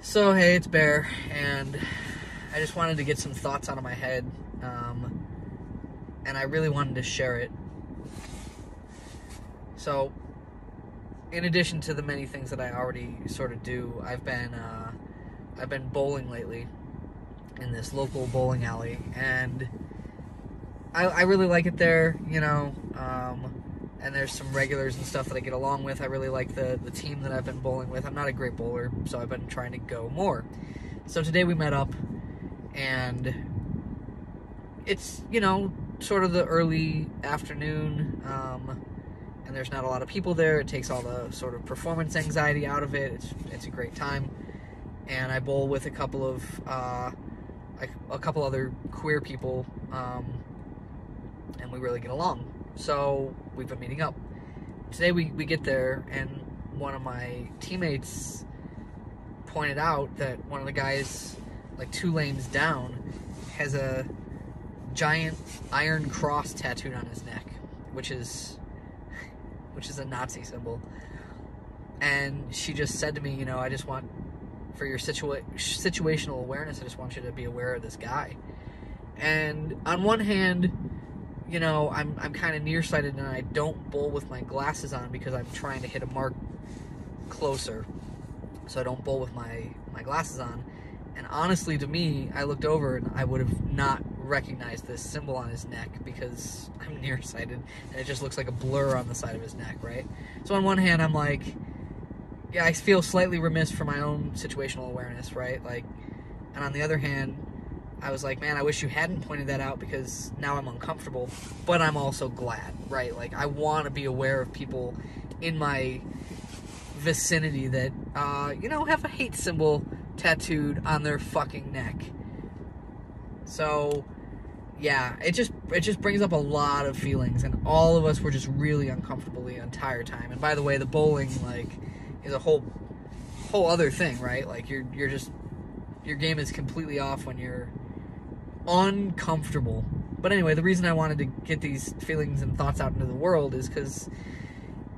So, hey, it's Bear, and I just wanted to get some thoughts out of my head, and I really wanted to share it. So, in addition to the many things that I already sort of do, I've been bowling lately in this local bowling alley, and I really like it there, and there's some regulars and stuff that I get along with. I really like the team that I've been bowling with. I'm not a great bowler, so I've been trying to go more. So today we met up, and it's, sort of the early afternoon, and there's not a lot of people there. It takes all the sort of performance anxiety out of it. It's a great time, and I bowl with a couple other queer people, and we really get along. So we've been meeting up. Today we get there, and one of my teammates pointed out that one of the guys, like 2 lanes down, has a giant iron cross tattooed on his neck, which is a Nazi symbol. And she just said to me, I just want, for your situational awareness, I just want you to be aware of this guy. And on one hand, I'm kind of nearsighted, and I don't bowl with my glasses on because I'm trying to hit a mark closer, so I don't bowl with my glasses on. And honestly, to me, I looked over and I would have not recognized this symbol on his neck because I'm nearsighted, and it just looks like a blur on the side of his neck, right? So on one hand, I'm like, yeah, I feel slightly remiss for my own situational awareness, right? And on the other hand, I was like, man, I wish you hadn't pointed that out because now I'm uncomfortable, but I'm also glad, right? I want to be aware of people in my vicinity that, have a hate symbol tattooed on their fucking neck. So, yeah, it just brings up a lot of feelings, and all of us were just really uncomfortable the entire time. And by the way, the bowling, is a whole other thing, right? Your game is completely off when you're uncomfortable. But anyway, the reason I wanted to get these feelings and thoughts out into the world is because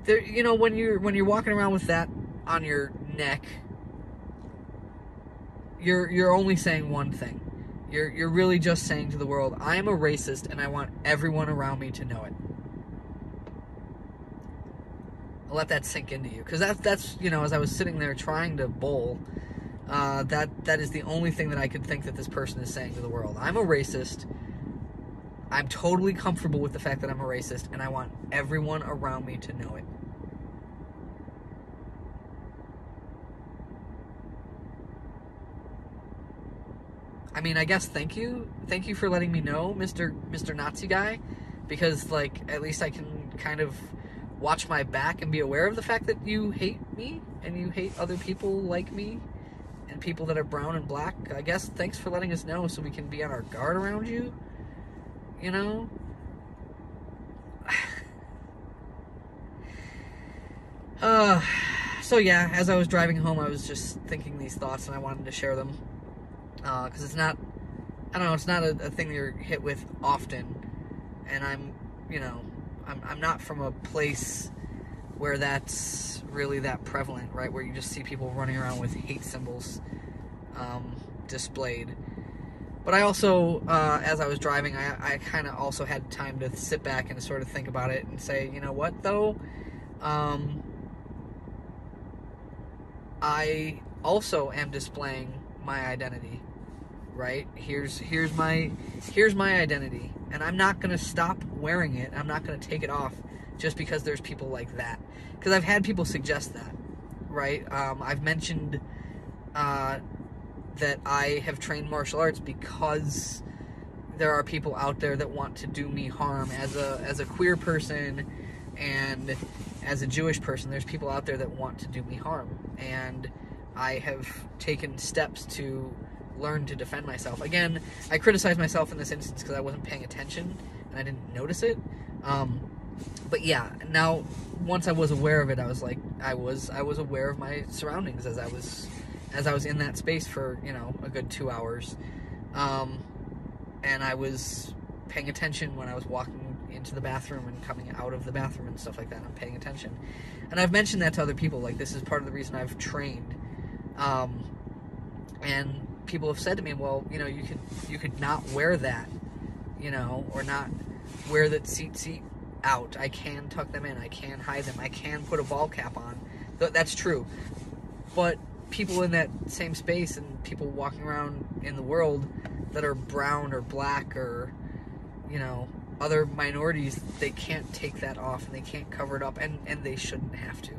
when you're walking around with that on your neck, you're only saying one thing. You're really just saying to the world, I am a racist and I want everyone around me to know it. I'll let that sink into you, because that's as I was sitting there trying to bowl, that is the only thing that I could think that this person is saying to the world. I'm a racist. I'm totally comfortable with the fact that I'm a racist, and I want everyone around me to know it. I mean, I guess thank you for letting me know, Mr. Nazi guy, because at least I can kind of watch my back and be aware of the fact that you hate me and you hate other people like me and people that are brown and black. I guess thanks for letting us know so we can be on our guard around you, So yeah, as I was driving home, I was just thinking these thoughts, and I wanted to share them, because it's not a thing you're hit with often, and I'm not from a place where that's really that prevalent, right? Where you just see people running around with hate symbols displayed. But I also, as I was driving, I kind of also had time to sit back and sort of think about it and say, you know what, though? I also am displaying my identity, right? Here's my identity, and I'm not going to stop wearing it. I'm not going to take it off just because there's people like that. Because I've had people suggest that, right? I've mentioned that I have trained martial arts because there are people out there that want to do me harm as a queer person and as a Jewish person. There's people out there that want to do me harm, and I have taken steps to learn to defend myself. Again, I criticize myself in this instance because I wasn't paying attention and I didn't notice it. But yeah, now once I was aware of it, I was like, I was aware of my surroundings as I was in that space for a good 2 hours, and I was paying attention when I was walking into the bathroom and coming out of the bathroom and stuff like that. I'm paying attention, and I've mentioned that to other people. This is part of the reason I've trained. And people have said to me, well, you know, you could not wear that, you know, or not wear that seat out. I can tuck them in. I can hide them. I can put a ball cap on. That's true. But people in that same space and people walking around in the world that are brown or black or, you know, other minorities, they can't take that off and they can't cover it up, and they shouldn't have to.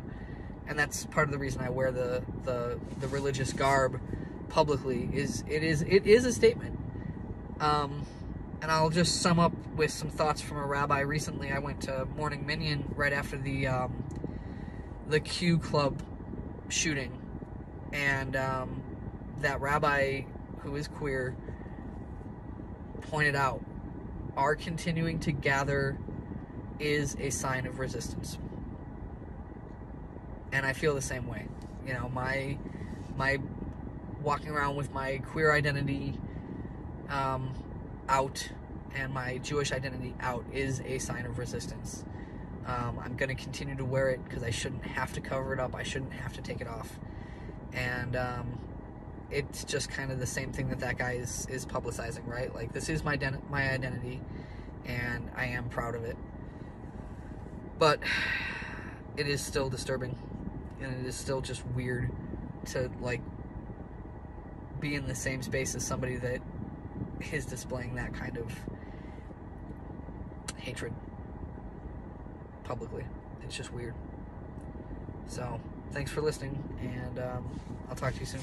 And that's part of the reason I wear the religious garb publicly. It is a statement. And I'll just sum up with some thoughts from a rabbi. Recently, I went to Morning Minyan right after the Q Club shooting, and that rabbi, who is queer, pointed out, our continuing to gather is a sign of resistance. And I feel the same way. You know, my walking around with my queer identity out and my Jewish identity out is a sign of resistance. I'm going to continue to wear it because I shouldn't have to cover it up. I shouldn't have to take it off. And it's just kind of the same thing that guy is publicizing, right? Like, this is my identity, and I am proud of it. But it is still disturbing, and it is still just weird to, like, be in the same space as somebody that is displaying that kind of hatred publicly. It's just weird. So, thanks for listening, and I'll talk to you soon.